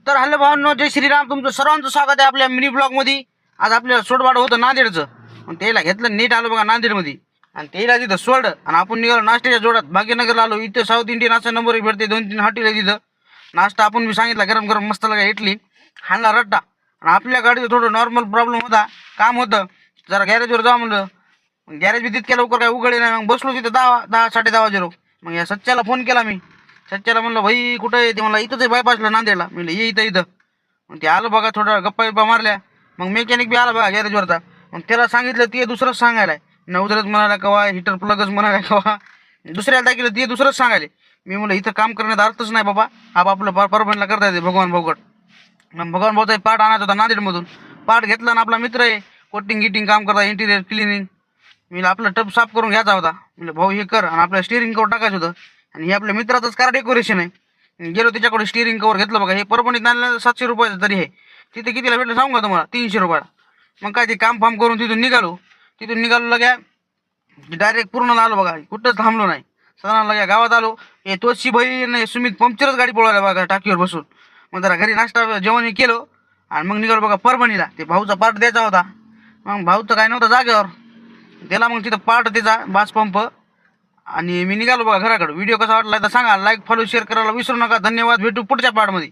तर हॅलो भावांनो, जय श्रीराम. तुमचं सर्वांचं स्वागत आहे आपल्या मिनी ब्लॉगमध्ये. आज आपल्याला सोडवाड होतं नांदेडचं, आणि त्याला घेतलं नीट आलो बघा नांदेडमध्ये, आणि त्याला तिथं सोड आणि आपण निघालो नाश्त्याच्या जोडात भाग्यनगरला आलो. इथं साऊथ इंडियन असा नंबर भेटते, 2-3 हॉटेल आहे तिथं. नाश्ता आपण मी सांगितला गरम गरम मस्त लागा इडली, हाणला रट्टा. आणि आपल्या गाडीचं थोडं नॉर्मल प्रॉब्लेम होता, काम होतं जरा गॅरेजवर जाऊ म्हणलं. गॅरेज बी तितक्या लवकर काय उघडे नाही. मग बसलो तिथं 10-10:30 वाजेलो. मग या सच्च्याला फोन केला मी. सच्च्याला म्हणलं भाई कुठं आहे ते? मला इथंच आहे बायपासला नांदेडला. म्हणलं ये इथं. मग ते आलं बघा, थोडं गप्पा मारल्या. मग मेकॅनिक बी आला बघा गॅरेजवरचा. मग त्याला सांगितलं ते दुसरंच सांगायला, नवदरच म्हणाला कवा, हिटर प्लगच म्हणाला कवा, दुसऱ्याला दाखिलं ते दुसरंच सांगायले. मी म्हणलं इथं काम करण्यात अर्थच नाही बाबा, आपलं परभणीला करता येते भगवान भाऊकड. मग भगवान भाऊचा पार्ट आणायचा होता नांदेडमधून. पार्ट घेतला ना, आपला मित्र आहे कोटिंग गिटिंग काम करता, इंटिरियर क्लिनिंग. मी आपलं टप साफ करून घ्यायचा होता. म्हणजे भाऊ हे कर, आणि आपल्या स्टिअरिंग कवर टाकायचं होतं. आणि हे आपल्या मित्राचंच कार डेकोरेशन आहे. गेलो त्याच्याकडे, स्टिअरिंग कवर घेतलं बघा. हे परभणीत आणलं 700 रुपयाचं तरी आहे. तिथे कितीला भेटलं सांगू का तुम्हाला? 300 रुपयाला. मग काय ते काम फाम करून तिथून निघालो लग्या. डायरेक्ट पूर्णला आलो बघा, कुठंच थांबलो नाही. सणाला लग्या गावात आलो. हे तोची बहीण नाही सुमित पंक्चरच गाडी पळवल्या बघा टाकीवर बसून. मग जरा घरी नाश्ता जेवण केलो, आणि मग निघालो बघा परभणीला. ते भाऊचा पार्ट द्यायचा होता. मग भाऊ तर काय नव्हता जागेवर, त्याला मग तिथं पार्ट त्याचा बास पंप. आणि मी निघालो बघा घराकडे. व्हिडिओ कसा वाटला तर सांगा, लाईक फॉलो शेअर करायला विसरू नका. धन्यवाद. भेटू पुढच्या पार्टमध्ये.